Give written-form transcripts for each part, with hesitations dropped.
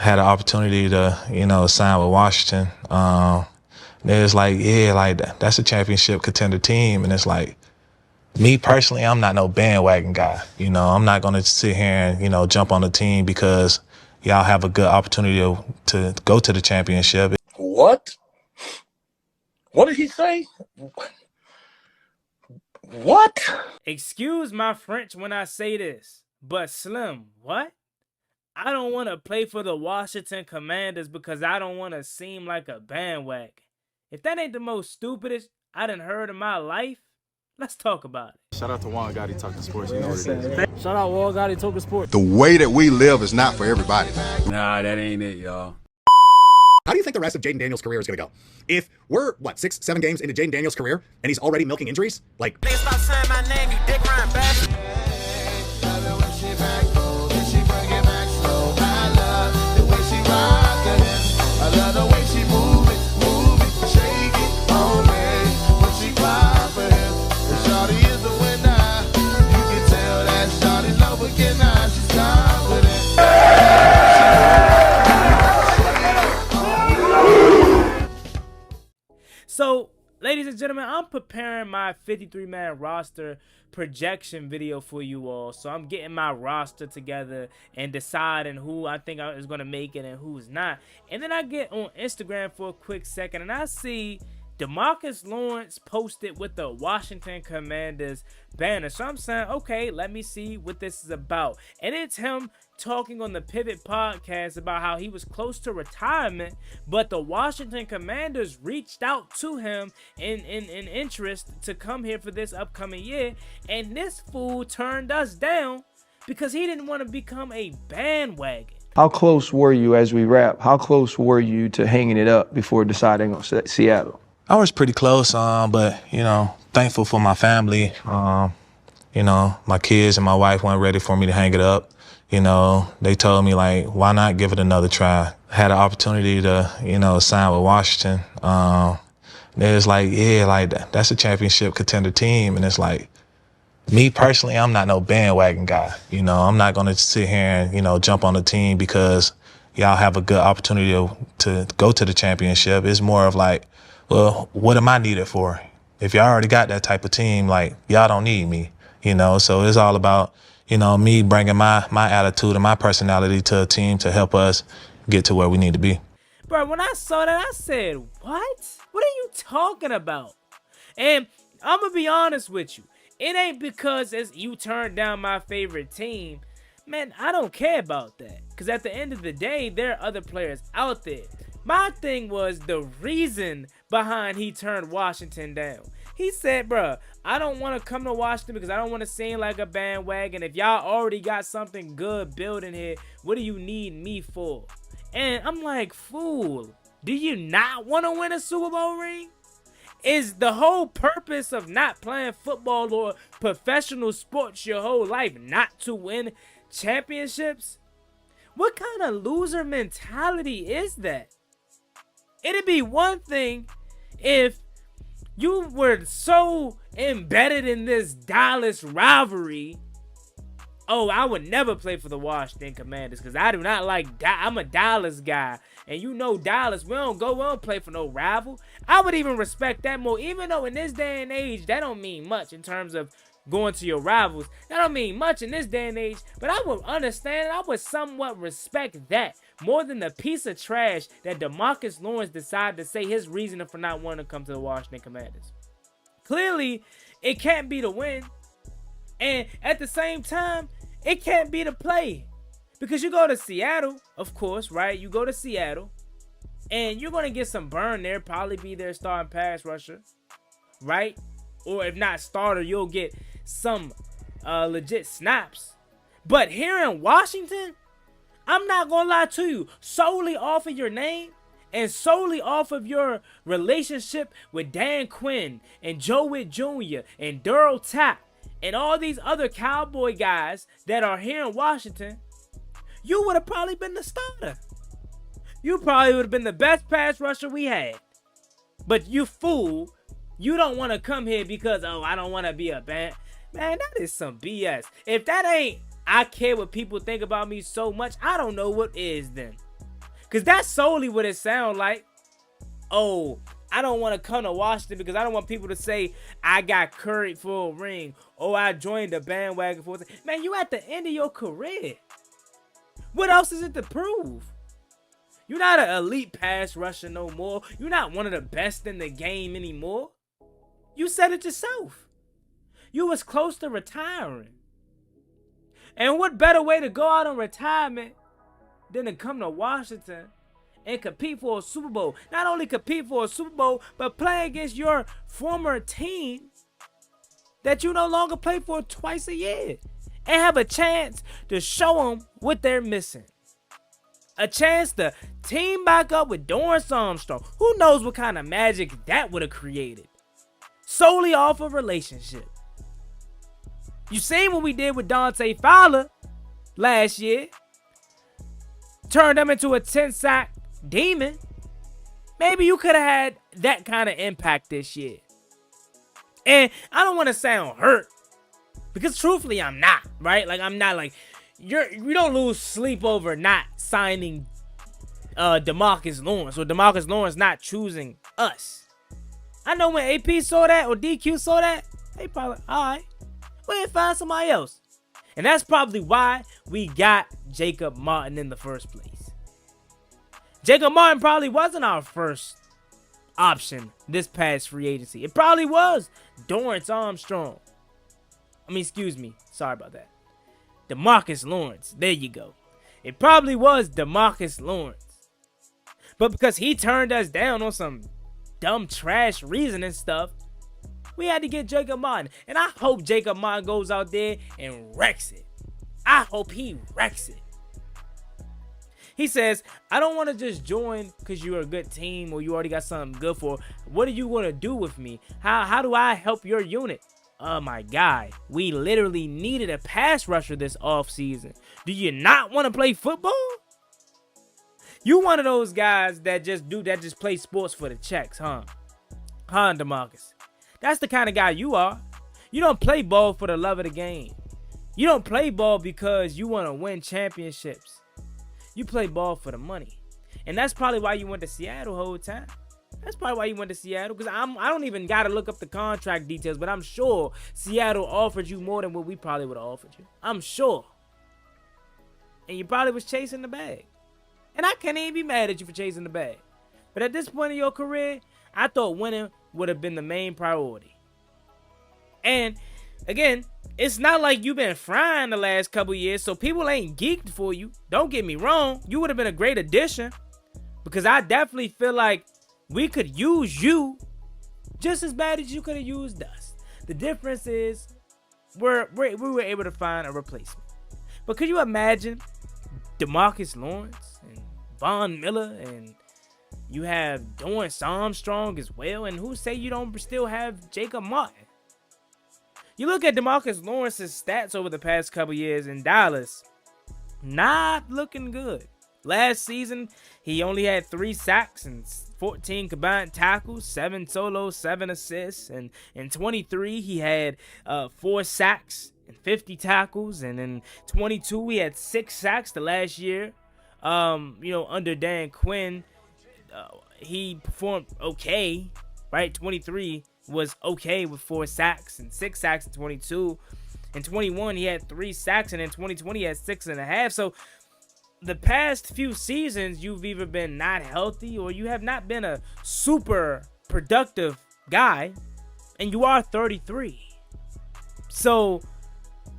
had an opportunity to, sign with Washington. It's like, yeah, like that's a championship contender team. And it's like, me personally, I'm not no bandwagon guy. I'm not going to sit here and, jump on the team because y'all have a good opportunity to go to the championship. What? What did he say? What? Excuse my French when I say this, but Slim, what? I don't want to play for the Washington Commanders because I don't want to seem like a bandwagon. If that ain't the most stupidest I done heard in my life, let's talk about it. Shout out to Juan Gotti Talking Sports. You know what it is. Shout out Juan Gotti Talking Sports. The way that we live is not for everybody. Nah, that ain't it, y'all. How do you think the rest of Jaden Daniels' career is going to go? If we're, 6, 7 games into Jaden Daniels' career, and he's already milking injuries? Like, stop saying my name, you dick riding bastard. I love the way she move it, shake it on me. When she cry for him, and Shawty is the winner. You can tell that Shawty love again now, she's confident. So, ladies and gentlemen, I'm preparing my 53-man roster projection video for you all. So I'm getting my roster together and deciding who I think is going to make it and who's not. And then I get on Instagram for a quick second and I see DeMarcus Lawrence posted with the Washington Commanders banner. So I'm saying, okay, let me see what this is about. And it's him talking on the Pivot podcast about how he was close to retirement, but the Washington Commanders reached out to him in interest to come here for this upcoming year. And this fool turned us down because he didn't want to become a bandwagon. How close were you as we wrap? How close were you to hanging it up before deciding on Seattle? I was pretty close, but, thankful for my family. My kids and my wife weren't ready for me to hang it up. They told me, like, why not give it another try? Had an opportunity to, sign with Washington. It's like, yeah, like that's a championship contender team. And it's like, me personally, I'm not no bandwagon guy. I'm not going to sit here and, jump on the team because y'all have a good opportunity to go to the championship. It's more of like, well, what am I needed for? If y'all already got that type of team, like, y'all don't need me, So it's all about, me bringing my attitude and my personality to a team to help us get to where we need to be. Bro, when I saw that, I said, what? What are you talking about? And I'm going to be honest with you. It ain't because you turned down my favorite team. Man, I don't care about that. Because at the end of the day, there are other players out there. My thing was the reason behind he turned Washington down. He said, bruh, I don't want to come to Washington because I don't want to seem like a bandwagon. If y'all already got something good building here, what do you need me for? And I'm like, fool, do you not want to win a Super Bowl ring? Is the whole purpose of not playing football or professional sports your whole life not to win championships? What kind of loser mentality is that? It'd be one thing if you were so embedded in this Dallas rivalry. Oh, I would never play for the Washington Commanders because I do not like I'm a Dallas guy. And Dallas, we don't play for no rival. I would even respect that more, even though in this day and age, that don't mean much in terms of going to your rivals. That don't mean much in this day and age, but I would understand, I would somewhat respect that more than the piece of trash that DeMarcus Lawrence decided to say his reasoning for not wanting to come to the Washington Commanders. Clearly, it can't be to win, and at the same time, it can't be to play. Because you go to Seattle, of course, right? You go to Seattle, and you're going to get some burn there, probably be their starting pass rusher, right? Or if not starter, you'll get some legit snaps. But here in Washington, I'm not going to lie to you, solely off of your name and solely off of your relationship with Dan Quinn and Joe Witt Jr. and Daryl Tapp and all these other Cowboy guys that are here in Washington, you would have probably been the starter. You probably would have been the best pass rusher we had. But you fool, you don't want to come here because, oh, I don't want to be a band. Man, that is some BS. If that ain't, I care what people think about me so much, I don't know what is then. Because that's solely what it sounds like. Oh, I don't want to come to Washington because I don't want people to say I got curried for a ring. Oh, I joined the bandwagon for it. Man, you at the end of your career. What else is it to prove? You're not an elite pass rusher no more. You're not one of the best in the game anymore. You said it yourself. You was close to retiring. And what better way to go out on retirement than to come to Washington and compete for a Super Bowl? Not only compete for a Super Bowl, but play against your former team that you no longer play for twice a year. And have a chance to show them what they're missing. A chance to team back up with Dorrance Armstrong. Who knows what kind of magic that would have created. Solely off of relationship. You seen what we did with Dante Fowler last year. Turned him into a 10-sack demon. Maybe you could have had that kind of impact this year. And I don't want to sound hurt. Because truthfully, I'm not. Right? Like, I'm not like... You don't lose sleep over not signing DeMarcus Lawrence. Or DeMarcus Lawrence not choosing us. I know when AP saw that or DQ saw that, they probably, alright, we'll find somebody else. And that's probably why we got Jacob Martin in the first place. Jacob Martin probably wasn't our first option this past free agency. It probably was Dorrance Armstrong. Excuse me. Sorry about that. DeMarcus Lawrence. There you go. It probably was DeMarcus Lawrence. But because he turned us down on some dumb trash reason and stuff, we had to get Jacob Martin. And I hope Jacob Martin goes out there and wrecks it. I hope he wrecks it. He says, I don't want to just join because you're a good team or you already got something good for. What are you going to do with me? How do I help your unit? Oh my God, we literally needed a pass rusher this offseason. Do you not want to play football? You one of those guys that just play sports for the checks, huh? Huh, DeMarcus? That's the kind of guy you are. You don't play ball for the love of the game. You don't play ball because you want to win championships. You play ball for the money. And that's probably why you went to Seattle the whole time. That's probably why you went to Seattle. Because I don't even got to look up the contract details. But I'm sure Seattle offered you more than what we probably would have offered you. I'm sure. And you probably was chasing the bag. And I can't even be mad at you for chasing the bag. But at this point in your career, I thought winning would have been the main priority. And again, it's not like you've been frying the last couple years. So people ain't geeked for you. Don't get me wrong. You would have been a great addition. Because I definitely feel like we could use you just as bad as you could have used us. The difference is we were able to find a replacement. But could you imagine DeMarcus Lawrence and Von Miller and you have Dorrance Armstrong as well? And who say you don't still have Jacob Martin? You look at DeMarcus Lawrence's stats over the past couple years in Dallas, not looking good. Last season, he only had 3 sacks and 14 combined tackles, 7 solos, 7 assists. And in 23, he had 4 sacks and 50 tackles. And in 22, he had 6 sacks the last year. Under Dan Quinn, he performed okay, right? 23 was okay with 4 sacks and 6 sacks in 22. In 21, he had 3 sacks, and in 2020, he had 6.5. So the past few seasons, you've either been not healthy or you have not been a super productive guy, and you are 33. So,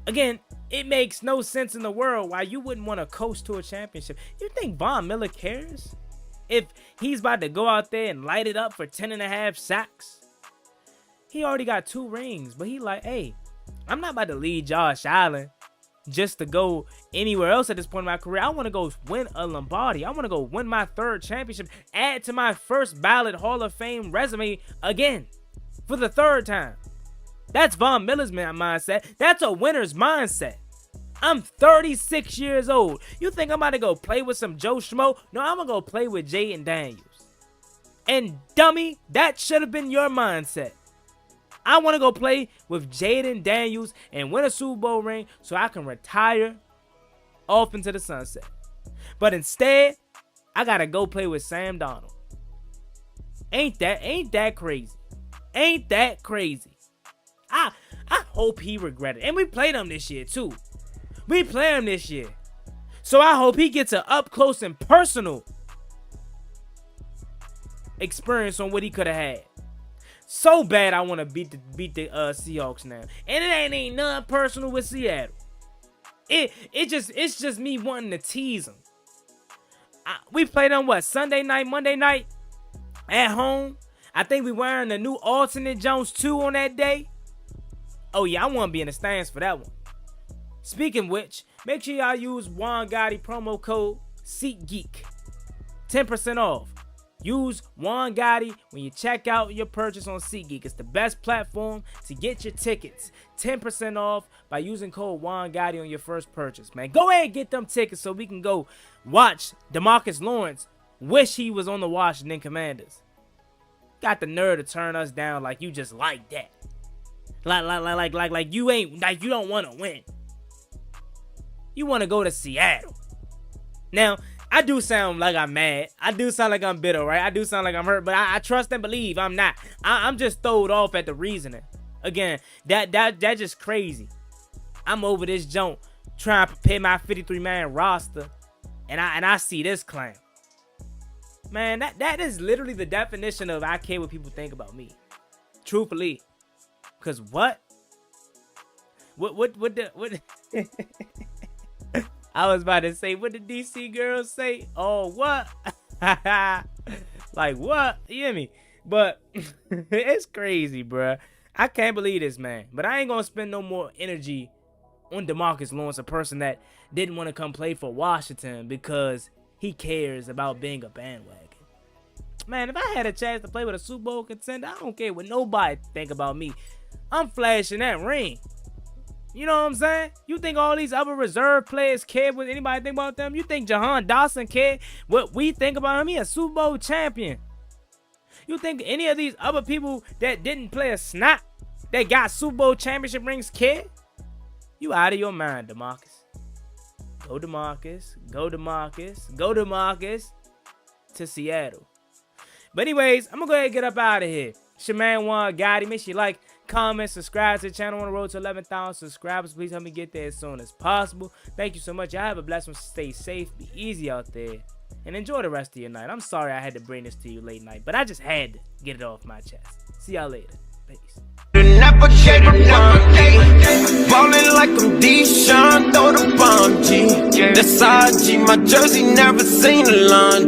again, it makes no sense in the world why you wouldn't want to coast to a championship. You think Von Miller cares if he's about to go out there and light it up for 10.5 sacks? He already got 2 rings, but he like, hey, I'm not about to lead Josh Allen just to go anywhere else at this point in my career. I want to go win a Lombardi. I want to go win my 3rd championship. Add to my first ballot Hall of Fame resume again for the 3rd time. That's Von Miller's mindset. That's a winner's mindset. I'm 36 years old. You think I'm about to go play with some Joe Schmo? No, I'm going to go play with Jaden Daniels. And dummy, that should have been your mindset. I want to go play with Jaden Daniels and win a Super Bowl ring so I can retire off into the sunset. But instead, I gotta go play with Sam Donald. Ain't that crazy? Ain't that crazy? I hope he regretted it. And we played him this year too. We played him this year. So I hope he gets an up close and personal experience on what he could have had. So bad I want to beat the Seahawks now. And it ain't nothing personal with Seattle. It's just me wanting to tease them. We played on what, Sunday night, Monday night at home. I think we wearing the new alternate Jones 2 on that day. Oh yeah, I want to be in the stands for that one. Speaking of which, make sure y'all use Juan Gotti promo code SeatGeek. 10% off. Use Juan Gotti when you check out your purchase on SeatGeek. It's the best platform to get your tickets. 10% off by using code Juan Gotti on your first purchase, man. Go ahead and get them tickets so we can go watch DeMarcus Lawrence wish he was on the Washington Commanders. Got the nerve to turn us down like you just like that. Like you ain't, like you don't want to win. You want to go to Seattle. Now, I do sound like I'm mad. I do sound like I'm bitter, right? I do sound like I'm hurt, but I trust and believe I'm not. I'm just throwed off at the reasoning. Again, that just crazy. I'm over this junk trying to prepare my 53-man roster, and I see this clown. Man, that is literally the definition of I care what people think about me. Truthfully. Cause what I was about to say, what did DC girls say? Oh, what? Like, what? You hear me? But it's crazy, bruh. I can't believe this, man. But I ain't gonna spend no more energy on DeMarcus Lawrence, a person that didn't want to come play for Washington because he cares about being a bandwagon. Man, if I had a chance to play with a Super Bowl contender, I don't care what nobody think about me. I'm flashing that ring. You know what I'm saying? You think all these other reserve players care what anybody think about them? You think Jahan Dawson care what we think about him? He a Super Bowl champion. You think any of these other people that didn't play a snap, that got Super Bowl championship rings care? You out of your mind, DeMarcus. Go DeMarcus. Go DeMarcus. Go DeMarcus to Seattle. But anyways, I'm going to go ahead and get up out of here. It's your man Juan Gotti. Make sure you like, comment, subscribe to the channel on the road to 11,000 subscribers. Please help me get there as soon as possible. Thank you so much. Y'all have a blessed one. Stay safe. Be easy out there. And enjoy the rest of your night. I'm sorry I had to bring this to you late night, but I just had to get it off my chest. See y'all later. Peace. Ballin' like I'm Deshaun, throw the bomb, G. That's IG, my jersey never seen a laundry.